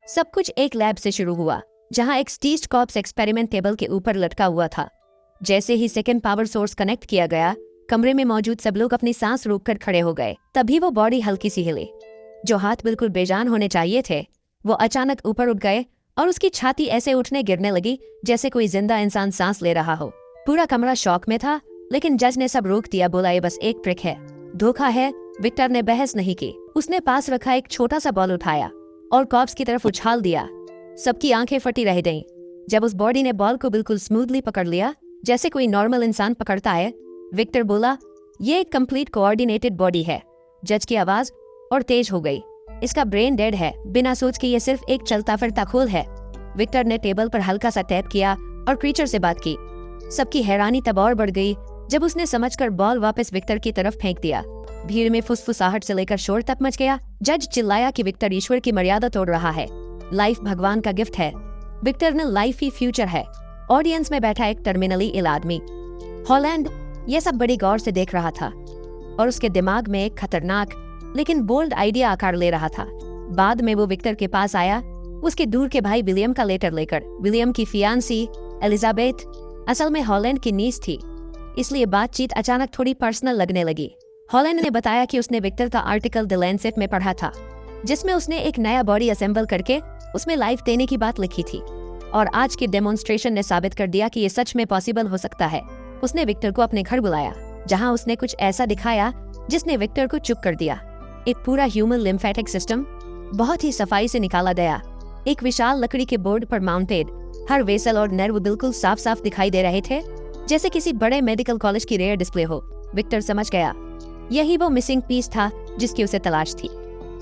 सब कुछ एक लैब से शुरू हुआ, जहां एक स्टीच्ड कॉर्प्स एक्सपेरिमेंट टेबल के ऊपर लटका हुआ था। जैसे ही सेकेंड पावर सोर्स कनेक्ट किया गया, कमरे में मौजूद सब लोग अपनी सांस रोककर खड़े हो गए। तभी वो बॉडी हल्की सी हिले। जो हाथ बिल्कुल बेजान होने चाहिए थे, वो अचानक ऊपर उठ गए और उसकी छाती ऐसे उठने गिरने लगी जैसे कोई जिंदा इंसान सांस ले रहा हो। पूरा कमरा शॉक में था, लेकिन जज ने सब रोक दिया। बोला, ये बस एक ट्रिक है, धोखा है। विक्टर ने बहस नहीं की। उसने पास रखा एक छोटा सा बॉल उठाया और कॉर्प्स की तरफ उछाल दिया। सबकी आंखें फटी रह गईं। जब उस बॉडी ने बॉल को बिल्कुल स्मूथली पकड़ लिया, जैसे कोई नॉर्मल इंसान पकड़ता है, विक्टर बोला, ये एक कंप्लीट कोऑर्डिनेटेड बॉडी है। जज की आवाज और तेज हो गई। इसका ब्रेन डेड है। बिना सोच के ये सिर्फ एक चलता फिरता खोल है। विक्टर ने टेबल पर हल्का सा टैप किया और क्रीचर से बात की। सबकी हैरानी तब और बढ़ गई जब उसने समझकर बॉल वापस विक्टर की तरफ फेंक दिया। भीड़ में फुसफुसाहट से लेकर शोर तक मच गया। जज चिल्लाया कि विक्टर ईश्वर की मर्यादा तोड़ रहा है। लाइफ भगवान का गिफ्ट है। विक्टर ने लाइफ ही फ्यूचर है। ऑडियंस में बैठा एक टर्मिनली इल आदमी, हॉलैंड, ये सब बड़ी गौर से देख रहा था और उसके दिमाग में एक खतरनाक लेकिन बोल्ड आइडिया आकार ले रहा था। बाद में वो विक्टर के पास आया, उसके दूर के भाई विलियम का लेटर लेकर। विलियम की फियांसी एलिजाबेथ असल में हॉलैंड की नीस थी, इसलिए बातचीत अचानक थोड़ी पर्सनल लगने लगी। हॉलैंड ने बताया कि उसने विक्टर का आर्टिकल द लैंसेट में पढ़ा था, जिसमें उसने एक नया बॉडी असेंबल करके उसमें लाइफ देने की बात लिखी थी, और आज के डेमोन्स्ट्रेशन ने साबित कर दिया कि ये सच में पॉसिबल हो सकता है। उसने विक्टर को अपने घर बुलाया, जहां उसने कुछ ऐसा दिखाया जिसने विक्टर को चुप कर दिया। एक पूरा ह्यूमन लिम्फेटिक सिस्टम बहुत ही सफाई से निकाला गया। एक विशाल लकड़ी के बोर्ड पर माउंटेड हर वेसल और नर्व बिल्कुल साफ साफ दिखाई दे रहे थे, जैसे किसी बड़े मेडिकल कॉलेज की रेयर डिस्प्ले हो। विक्टर समझ गया, यही वो मिसिंग पीस था जिसकी उसे तलाश थी।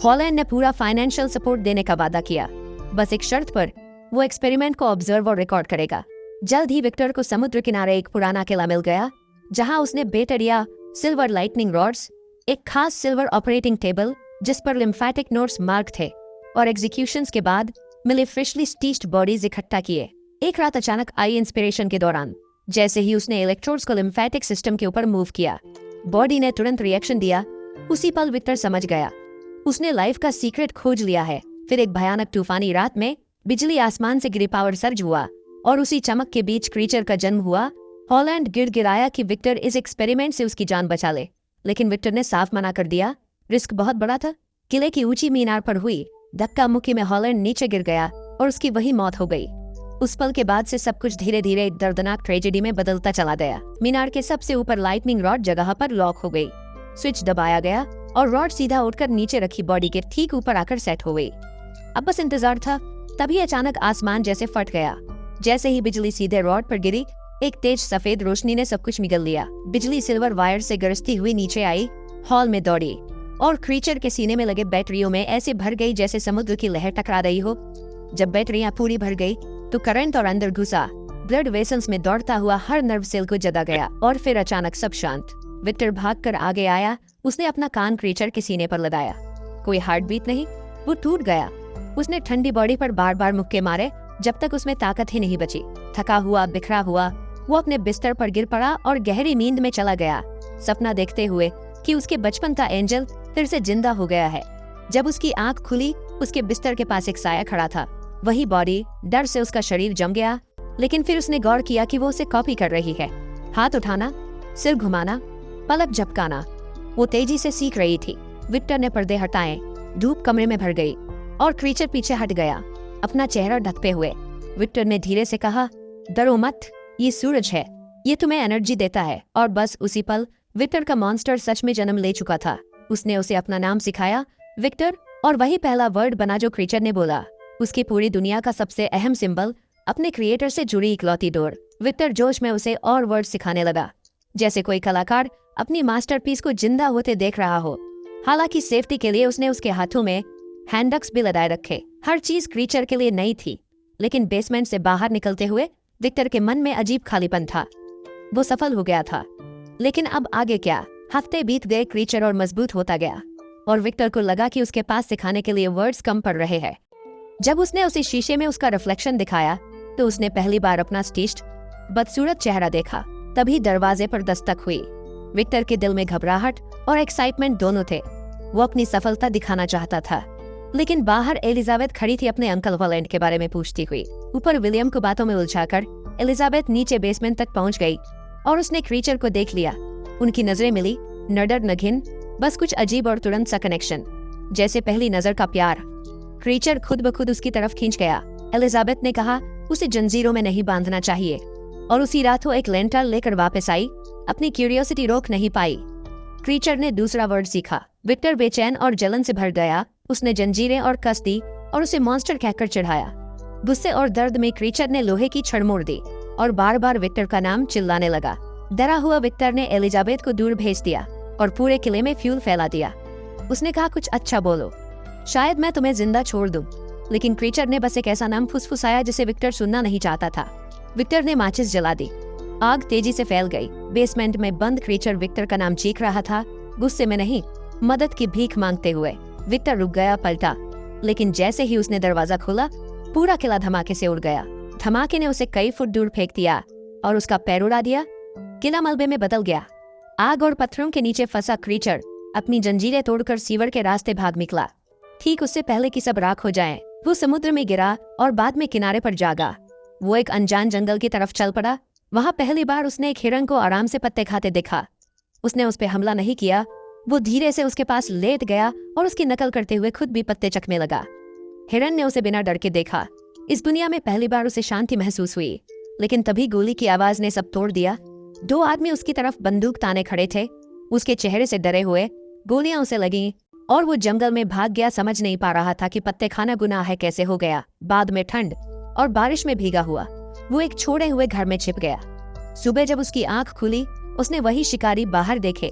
हॉलैंड ने पूरा फाइनेंशियल सपोर्ट देने का वादा किया, बस एक शर्त पर, वो एक्सपेरिमेंट को ऑब्जर्व और रिकॉर्ड करेगा। जल्द ही विक्टर को समुद्र किनारे एक पुराना किला मिल गया, जहां उसने बैटरिया, सिल्वर लाइटनिंग रॉड्स, एक खास सिल्वर ऑपरेटिंग टेबल जिस पर लिम्फेटिक नोड्स मार्क थे, और एग्जीक्यूशंस के बाद मिले फ्रेशली स्टीच्ड बॉडीज इकट्ठा किए। एक रात अचानक आई इंस्पिरेशन के दौरान, जैसे ही उसने इलेक्ट्रोड्स को लिम्फेटिक सिस्टम के ऊपर मूव किया, बॉडी ने तुरंत रिएक्शन दिया। उसी पल विक्टर समझ गया, उसने लाइफ का सीक्रेट खोज लिया है। फिर एक भयानक तूफानी रात में बिजली आसमान से गिरी, पावर सर्ज हुआ और उसी चमक के बीच क्रीचर का जन्म हुआ। हॉलैंड गिड़गिड़ाया कि विक्टर इस एक्सपेरिमेंट से उसकी जान बचा ले, लेकिन विक्टर ने साफ मना कर दिया। रिस्क बहुत बड़ा था। किले की ऊंची मीनार पर हुई धक्का मुक्की में हॉलैंड नीचे गिर गया और उसकी वही मौत हो गई। उस पल के बाद से सब कुछ धीरे धीरे एक दर्दनाक ट्रेजेडी में बदलता चला गया। मीनार के सबसे ऊपर लाइटनिंग रॉड जगह पर लॉक हो गई। स्विच दबाया गया और रॉड सीधा उठकर नीचे रखी बॉडी के ठीक ऊपर आकर सेट हो गई। अब बस इंतजार था। तभी अचानक आसमान जैसे फट गया। जैसे ही बिजली सीधे रॉड पर गिरी, एक तेज सफेद रोशनी ने सब कुछ निगल लिया। बिजली सिल्वर वायर से गरजती हुई नीचे आई, हॉल में दौड़ी और क्रीचर के सीने में लगे बैटरियों में ऐसे भर गई जैसे समुद्र की लहर टकरा रही हो। जब बैटरियां पूरी भर गई तो करंट और अंदर घुसा। ब्लड वेसल्स में दौड़ता हुआ हर नर्व सेल को जगा गया और फिर अचानक सब शांत। विक्टर भागकर आगे आया। उसने अपना कान क्रीचर के सीने पर लगाया। कोई हार्ट बीट नहीं, वो टूट गया। उसने ठंडी बॉडी पर बार बार मुक्के मारे जब तक उसमें ताकत ही नहीं बची। थका हुआ, बिखरा हुआ, वो अपने बिस्तर पर गिर पड़ा और गहरी नींद में चला गया, सपना देखते हुए कि उसके बचपन का एंजल फिर से जिंदा हो गया है। जब उसकी आंख खुली, उसके बिस्तर के पास एक साया खड़ा था। वही बॉडी। डर से उसका शरीर जम गया, लेकिन फिर उसने गौर किया कि वो उसे कॉपी कर रही है। हाथ उठाना, सिर घुमाना, पलक झपकाना, वो तेजी से सीख रही थी। विक्टर ने पर्दे हटाए, धूप कमरे में भर गई और क्रीचर पीछे हट गया, अपना चेहरा ढकते हुए। विक्टर ने धीरे से कहा, डरो मत, ये सूरज है, ये तुम्हें एनर्जी देता है। और बस उसी पल विक्टर का मॉन्स्टर सच में जन्म ले चुका था। उसने उसे अपना नाम सिखाया, विक्टर, और वही पहला वर्ड बना जो क्रीचर ने बोला। उसकी पूरी दुनिया का सबसे अहम सिंबल, अपने क्रिएटर से जुड़ी इकलौती डोर। विक्टर जोश में उसे और वर्ड सिखाने लगा, जैसे कोई कलाकार अपनी मास्टरपीस को जिंदा होते देख रहा हो। हालांकि सेफ्टी के लिए उसने उसके हाथों में हैंडक्स भी लगाए रखे। हर चीज क्रीचर के लिए नई थी, लेकिन बेसमेंट से बाहर निकलते हुए विक्टर के मन में अजीब खालीपन था। वो सफल हो गया था, लेकिन अब आगे क्या? हफ्ते बीत गए, क्रीचर और मजबूत होता गया और विक्टर को लगा कि उसके पास सिखाने के लिए वर्ड्स कम पड़ रहे हैं। जब उसने उसे शीशे में उसका रिफ्लेक्शन दिखाया तो उसने पहली बार अपना स्टीच्ड बदसूरत चेहरा देखा। तभी दरवाजे पर दस्तक हुई। विक्टर के दिल में घबराहट और एक्साइटमेंट दोनों थे। वो अपनी सफलता दिखाना चाहता था, लेकिन बाहर एलिजाबेथ खड़ी थी अपने अंकल हॉलैंड के बारे में पूछती हुई। ऊपर विलियम को बातों में उलझाकर एलिजाबेथ नीचे बेसमेंट तक पहुंच गई और उसने क्रीचर को देख लिया। उनकी नजरें मिली, न डर न घिन, बस कुछ अजीब और तुरंत सा कनेक्शन, जैसे पहली नजर का प्यार। क्रीचर खुद ब खुद उसकी तरफ खींच गया। एलिजाबेथ ने कहा उसे जंजीरों में नहीं बांधना चाहिए, और उसी रात वो एक लैंटर्न लेकर वापस आई। अपनी क्यूरियोसिटी रोक नहीं पाई। क्रीचर ने दूसरा वर्ड सीखा। विक्टर बेचैन और जलन से भर गया। उसने जंजीरें और कस दी और उसे मॉन्स्टर कहकर चढ़ाया। गुस्से और दर्द में क्रीचर ने लोहे की छड़ मोड़ दी और बार बार विक्टर का नाम चिल्लाने लगा। डरा हुआ विक्टर ने एलिजाबेथ को दूर भेज दिया और पूरे किले में फ्यूल फैला दिया। उसने कहा कुछ अच्छा बोलो, शायद मैं तुम्हें जिंदा छोड़ दूं। लेकिन क्रीचर ने बस एक ऐसा नाम फुसफुसाया जिसे विक्टर सुनना नहीं चाहता था। विक्टर ने माचिस जला दी। आग तेजी से फैल गई। बेसमेंट में बंद क्रीचर विक्टर का नाम चीख रहा था, गुस्से में नहीं, मदद की भीख मांगते हुए। विक्टर रुक गया, पलटा, लेकिन जैसे ही उसने दरवाजा खोला पूरा किला धमाके से उड़ गया। धमाके ने उसे कई फुट दूर फेंक दिया और उसका पैर उड़ा दिया। किला मलबे में बदल गया। आग और पत्थरों के नीचे फंसा क्रीचर अपनी जंजीरें तोड़कर सीवर के रास्ते भाग निकला। ठीक उससे पहले कि सब राख हो जाए, वो समुद्र में गिरा और बाद में किनारे पर जागा। वो एक अनजान जंगल की तरफ चल पड़ा। वहां पहली बार उसने एक हिरन को आराम से पत्ते खाते देखा। उसने उस पर हमला नहीं किया। वो धीरे से उसके पास लेट गया और उसकी नकल करते हुए खुद भी पत्ते चखने लगा। हिरन ने उसे बिना डर के देखा। इस दुनिया में पहली बार उसे शांति महसूस हुई। लेकिन तभी गोली की आवाज ने सब तोड़ दिया। दो आदमी उसकी तरफ बंदूक ताने खड़े थे, उसके चेहरे से डरे हुए। गोलियां उसे लगीं और वो जंगल में भाग गया। समझ नहीं पा रहा था कि पत्ते खाना गुनाह है, कैसे हो गया। बाद में ठंड और बारिश में भीगा हुआ वो एक छोड़े हुए घर में छिप गया। सुबह जब उसकी आंख खुली, उसने वही शिकारी बाहर देखे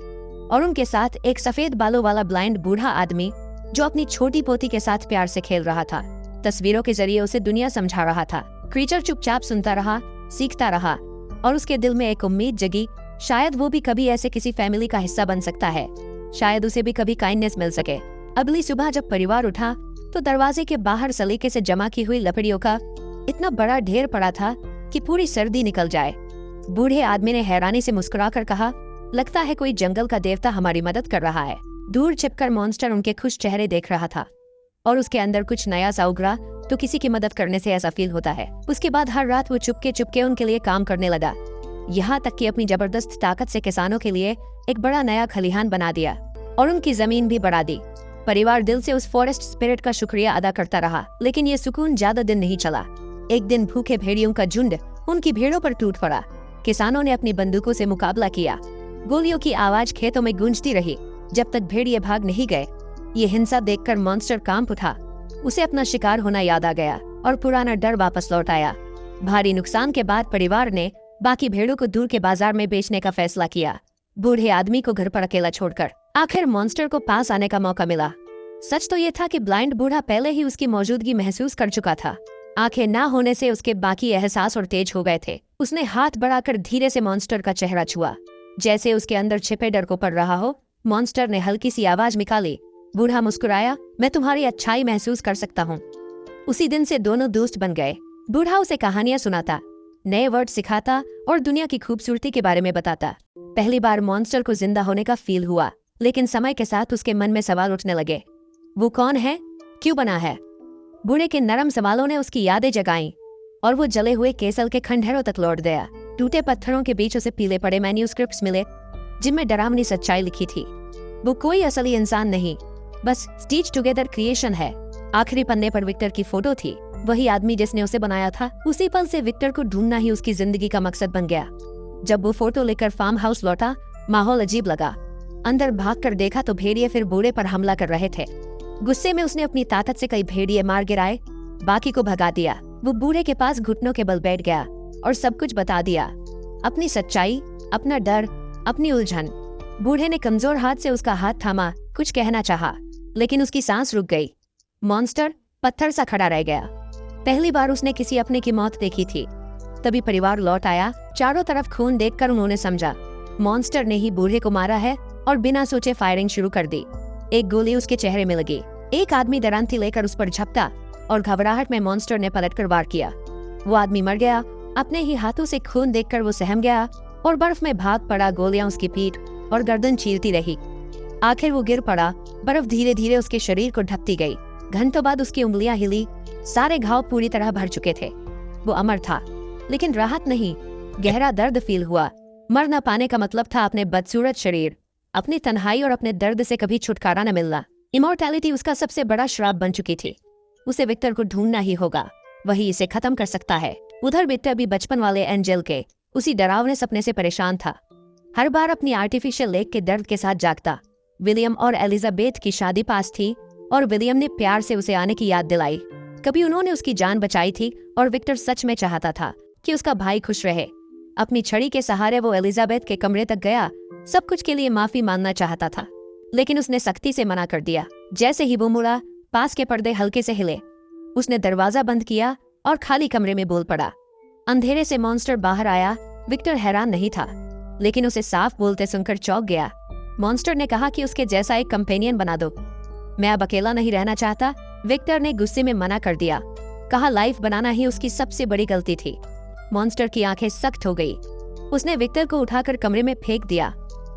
और उनके साथ एक सफेद बालों वाला ब्लाइंड बूढ़ा आदमी जो अपनी छोटी पोती के साथ प्यार से खेल रहा था। तस्वीरों के जरिए उसे दुनिया समझा रहा था। क्रीचर चुपचाप सुनता रहा, सीखता रहा और उसके दिल में एक उम्मीद जगी, शायद वो भी कभी ऐसे किसी फैमिली का हिस्सा बन सकता है। शायद उसे भी कभी काइंडनेस मिल सके। अगली सुबह जब परिवार उठा तो दरवाजे के बाहर सलीके से जमा की हुई लकड़ियों का इतना बड़ा ढेर पड़ा था कि पूरी सर्दी निकल जाए। बूढ़े आदमी ने हैरानी से मुस्कुराकर कहा, लगता है कोई जंगल का देवता हमारी मदद कर रहा है। दूर छिपकर मॉन्स्टर उनके खुश चेहरे देख रहा था और उसके अंदर कुछ नया सा उगरा। तो किसी की मदद करने से ऐसा फील होता है। उसके बाद हर रात वो चुपके चुपके उनके लिए काम करने लगा, यहाँ तक कि अपनी जबरदस्त ताकत से किसानों के लिए एक बड़ा नया खलिहान बना दिया और उनकी जमीन भी बढ़ा दी। परिवार दिल से उस फॉरेस्ट स्पिरिट का शुक्रिया अदा करता रहा। लेकिन ये सुकून ज्यादा दिन नहीं चला। एक दिन भूखे भेड़ियों का झुंड उनकी भेड़ों पर टूट पड़ा। किसानों ने अपनी बंदूकों से मुकाबला किया। गोलियों की आवाज खेतों में गूंजती रही जब तक भेड़िए भाग नहीं गए। ये हिंसा देखकर मॉन्स्टर कांप उठा। उसे अपना शिकार होना याद आ गया और पुराना डर वापस लौट आया। भारी नुकसान के बाद परिवार ने बाकी भेड़ों को दूर के बाजार में बेचने का फैसला किया, बूढ़े आदमी को घर पर अकेला छोड़कर। आखिर मॉन्स्टर को पास आने का मौका मिला। सच तो ये था कि ब्लाइंड बूढ़ा पहले ही उसकी मौजूदगी महसूस कर चुका था। आंखें ना होने से उसके बाकी एहसास और तेज हो गए थे। उसने हाथ बढ़ाकर धीरे से मॉन्स्टर का चेहरा छुआ, जैसे उसके अंदर छिपे डर को पड़ रहा हो। मॉन्स्टर ने हल्की सी आवाज निकाली। बूढ़ा मुस्कुराया, मैं तुम्हारी अच्छाई महसूस कर सकता हूँ। उसी दिन से दोनों दोस्त बन गए। बूढ़ा उसे कहानियां सुनाता, नए वर्ड सिखाता और दुनिया की खूबसूरती के बारे में बताता। पहली बार मॉन्स्टर को जिंदा होने का फील हुआ, लेकिन समय के साथ उसके मन में सवाल उठने लगे। वो कौन है, क्यों बना है? बूढ़े के नरम सवालों ने उसकी यादें जगाईं और वो जले हुए केसल के खंडहरों तक लौट गया। टूटे पत्थरों के बीच उसे पीले पड़े मैन्यूस्क्रिप्ट्स मिले जिनमें डरावनी सच्चाई लिखी थी। वो कोई असली इंसान नहीं, बस स्टिच टुगेदर क्रिएशन है। आखिरी पन्ने पर विक्टर की फोटो थी, वही आदमी जिसने उसे बनाया था। उसी पल से विक्टर को ढूंढना ही उसकी जिंदगी का मकसद बन गया। जब वो फोटो लेकर फार्म हाउस लौटा, माहौल अजीब लगा। अंदर भागकर देखा तो भेड़िए फिर बूढ़े पर हमला कर रहे थे। गुस्से में उसने अपनी ताकत से कई भेड़िए मार गिराए, बाकी को भगा दिया। वो बूढ़े के पास घुटनों के बल बैठ गया और सब कुछ बता दिया, अपनी सच्चाई, अपना डर, अपनी उलझन। बूढ़े ने कमजोर हाथ से उसका हाथ थामा, कुछ कहना चाहा, लेकिन उसकी सांस रुक गई। मॉन्स्टर पत्थर सा खड़ा रह गया। पहली बार उसने किसी अपने की मौत देखी थी। तभी परिवार लौट आया। चारों तरफ खून देखकर उन्होंने समझा मॉन्स्टर ने ही बूढ़े को मारा है और बिना सोचे फायरिंग शुरू कर दी। एक गोली उसके चेहरे में लगी। एक आदमी दरांती लेकर उस पर झपटा और घबराहट में मॉन्स्टर ने पलटकर वार किया। वो आदमी मर गया। अपने ही हाथों से खून देखकर वो सहम गया और बर्फ में भाग पड़ा। गोलियां उसकी पीठ और गर्दन चीरती रही। आखिर वो गिर पड़ा। बर्फ धीरे धीरे उसके शरीर को ढकती गई। घंटों बाद उसकी उंगलियां हिली, सारे घाव पूरी तरह भर चुके थे। वो अमर था, लेकिन राहत नहीं, गहरा दर्द फील हुआ। मर न पाने का मतलब था अपने बदसूरत शरीर, अपनी तन्हाई और अपने दर्द से कभी छुटकारा न मिलना। इमोर्टैलिटी उसका सबसे बड़ा श्राप बन चुकी थी। उसे विक्टर को ढूंढना ही होगा, वही इसे खत्म कर सकता है। उधर विक्टर भी बचपन वाले एंजल के उसी डरावने सपने से परेशान था। हर बार अपनी आर्टिफिशियल लेग के दर्द के साथ जागता। विलियम और एलिजाबेथ की शादी पास थी और विलियम ने प्यार से उसे आने की याद दिलाई। कभी उन्होंने उसकी जान बचाई थी और विक्टर सच में चाहता था कि उसका भाई खुश रहे। अपनी छड़ी के सहारे वो एलिजाबेथ के कमरे तक गया, सब कुछ के लिए माफी मांगना चाहता था, लेकिन उसने सख्ती से मना कर दिया। जैसे ही वो मुड़ा, पास के पर्दे हल्के से हिले। उसने दरवाजा बंद किया और खाली कमरे में बोल पड़ा। अंधेरे से मॉन्स्टर बाहर आया। विक्टर हैरान नहीं था, लेकिन उसे साफ बोलते सुनकर चौंक गया। मॉन्स्टर ने कहा कि उसके जैसा एक कंपेनियन बना दो। मैं अब अकेला नहीं रहना चाहता। विक्टर ने गुस्से में मना कर दिया, कहा लाइफ बनाना ही उसकी सबसे बड़ी गलती थी। मॉन्स्टर की आंखें सख्त हो गई। उसने विक्टर को उठाकर कमरे में फेंक दिया।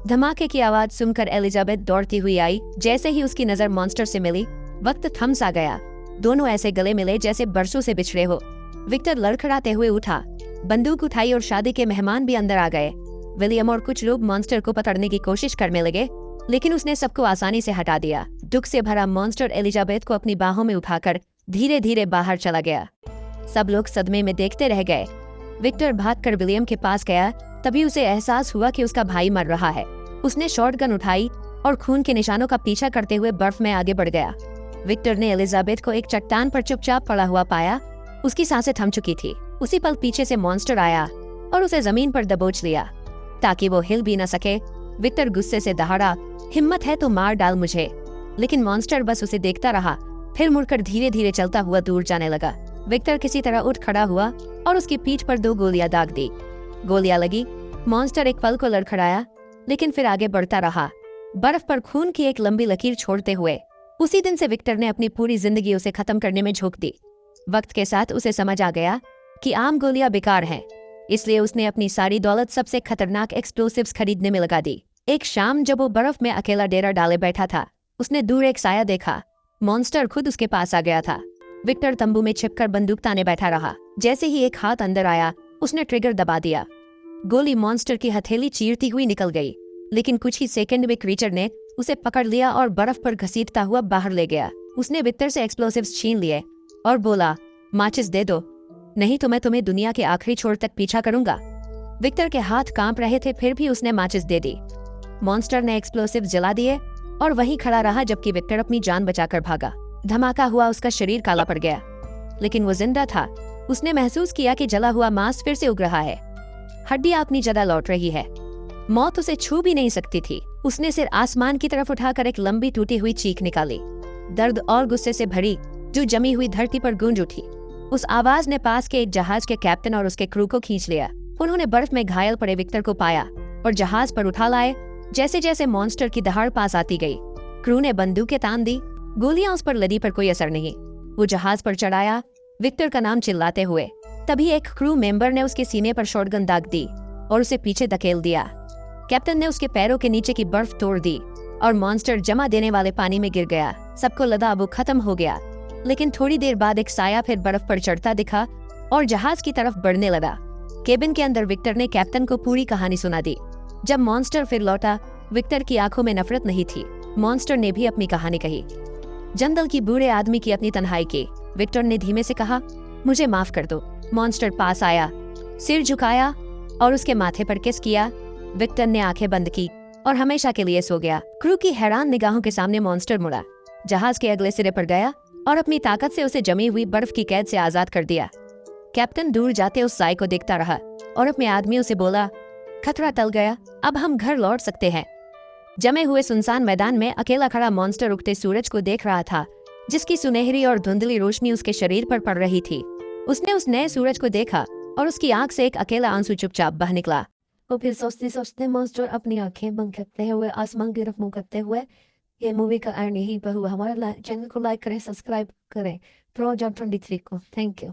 धमाके की आवाज सुनकर एलिजाबेथ दौड़ती हुई आई। जैसे ही उसकी नजर मॉन्स्टर से मिली, वक्त थम सा गया। दोनों ऐसे गले मिले जैसे बरसों से बिछड़े हो। विक्टर लड़खड़ाते हुए उठा, बंदूक उठाई और शादी के मेहमान भी अंदर आ गए। विलियम और कुछ लोग मॉन्स्टर को पकड़ने की कोशिश करने लगे, लेकिन उसने सबको आसानी से हटा दिया। दुख से भरा मॉन्स्टर एलिजाबेथ को अपनी बाहों में उठाकर धीरे धीरे बाहर चला गया। सब लोग सदमे में देखते रह गए। विक्टर भागकर विलियम के पास गया। तभी उसे एहसास हुआ कि उसका भाई मर रहा है। उसने शॉटगन उठाई और खून के निशानों का पीछा करते हुए बर्फ में आगे बढ़ गया। विक्टर ने एलिजाबेथ को एक चट्टान पर चुपचाप पड़ा हुआ पाया। उसकी सांसें थम चुकी थी। उसी पल पीछे से मॉन्स्टर आया और उसे जमीन पर दबोच लिया ताकि वो हिल भी न सके। विक्टर गुस्से से दहाड़ा, हिम्मत है तो मार डाल मुझे। लेकिन मॉन्स्टर बस उसे देखता रहा, फिर मुड़कर धीरे धीरे चलता हुआ दूर जाने लगा। विक्टर किसी तरह उठ खड़ा हुआ और उसकी पीठ पर 2 गोलियां दाग दी। गोलियां लगी। मॉन्स्टर एक पल को लड़खड़ाया, लेकिन फिर आगे बढ़ता रहा, बर्फ पर खून की एक लंबी लकीर छोड़ते हुए। उसी दिन से विक्टर ने अपनी पूरी जिंदगी उसे खत्म करने में झोंक दी। वक्त के साथ उसे समझ आ गया कि आम गोलियां बेकार हैं, इसलिए उसने अपनी सारी दौलत सबसे खतरनाक एक्सप्लोसिव्स खरीदने में लगा दी। एक शाम जब वो बर्फ में अकेला डेरा डाले बैठा था, उसने दूर एक साया देखा। मॉन्स्टर खुद उसके पास आ गया था। विक्टर तंबू में छिपकर बंदूक ताने बैठा रहा। जैसे ही एक हाथ अंदर आया, उसने ट्रिगर दबा दिया। गोली मॉन्स्टर की हथेली चीरती हुई निकल गई, लेकिन कुछ ही सेकंड में क्रीचर ने उसे पकड़ लिया और बर्फ पर घसीटता हुआ बाहर ले गया। उसने विक्टर से एक्सप्लोसिव्स छीन लिए और बोला, माचिस दे दो, नहीं तो मैं तुम्हें दुनिया के आखिरी छोर तक पीछा करूंगा। विक्टर के हाथ कांप रहे थे, फिर भी उसने माचिस दे दी। मॉन्स्टर ने एक्सप्लोसिव्स जला दिए और वहीं खड़ा रहा जबकि विक्टर अपनी जान बचाकर भागा। धमाका हुआ, उसका शरीर काला पड़ गया, लेकिन वो जिंदा था। उसने महसूस किया कि जला हुआ मांस फिर से उग रहा है, हड्डियां अपनी जगह लौट रही है। मौत उसे छू भी नहीं सकती थी। उसने सिर आसमान की तरफ उठाकर एक लंबी टूटी हुई चीख निकाली, दर्द और गुस्से से भरी, जो जमी हुई धरती पर गूंज उठी। उस आवाज ने पास के एक जहाज के कैप्टन और उसके क्रू को खींच लिया। उन्होंने बर्फ में घायल पड़े विक्टर को पाया और जहाज पर उठा लाए। जैसे जैसे मॉन्स्टर की दहाड़ पास आती गई, क्रू ने बंदूकें तान दी। गोलियां उस पर लदी पर कोई असर नहीं। वो जहाज पर चढ़ाया, विक्टर का नाम चिल्लाते हुए। तभी एक क्रू मेंबर ने उसके सीने पर शॉटगन दाग दी और उसे पीछे धकेल दिया। कैप्टन ने उसके पैरों के नीचे की बर्फ तोड़ दी और मॉन्स्टर जमा देने वाले पानी में गिर गया। सबको लगा वो खत्म हो गया, लेकिन थोड़ी देर बाद एक साया फिर बर्फ पर चढ़ता दिखा और जहाज की तरफ बढ़ने लगा। केबिन के अंदर विक्टर ने कैप्टन को पूरी कहानी सुना दी। जब मॉन्स्टर फिर लौटा, विक्टर की आंखों में नफरत नहीं थी। मॉन्स्टर ने भी अपनी कहानी कही, जंगल की बूढ़े आदमी की अपनी तन्हाई की। विक्टर ने धीमे से कहा, मुझे माफ कर दो। मॉन्स्टर पास आया, सिर झुकाया और उसके माथे पर किस किया। विक्टर ने आंखें बंद की और हमेशा के लिए सो गया। क्रू की हैरान निगाहों के सामने मॉन्स्टर मुड़ा, जहाज के अगले सिरे पर गया और अपनी ताकत से उसे जमी हुई बर्फ की कैद से आजाद कर दिया। कैप्टन दूर जाते उस साई को देखता रहा और अपने आदमियों से बोला, खतरा टल गया, अब हम घर लौट सकते हैं। जमे हुए सुनसान मैदान में अकेला खड़ा मॉन्स्टर उगते सूरज को देख रहा था, जिसकी सुनहरी और धुंधली रोशनी उसके शरीर पर पड़ रही थी। उसने उस नए सूरज को देखा और उसकी आंख से एक अकेला आंसू चुपचाप बह निकला। और फिर सोचते सोचते मॉन्स्टर अपनी आंखें बंद करते हुए आसमान की तरफ मुंह करते हुए, ये मूवी का एंड यहीं पर हुआ। हमारे चैनल को लाइक करें, सब्सक्राइब करें। प्रो जॉब 23 को थैंक यू।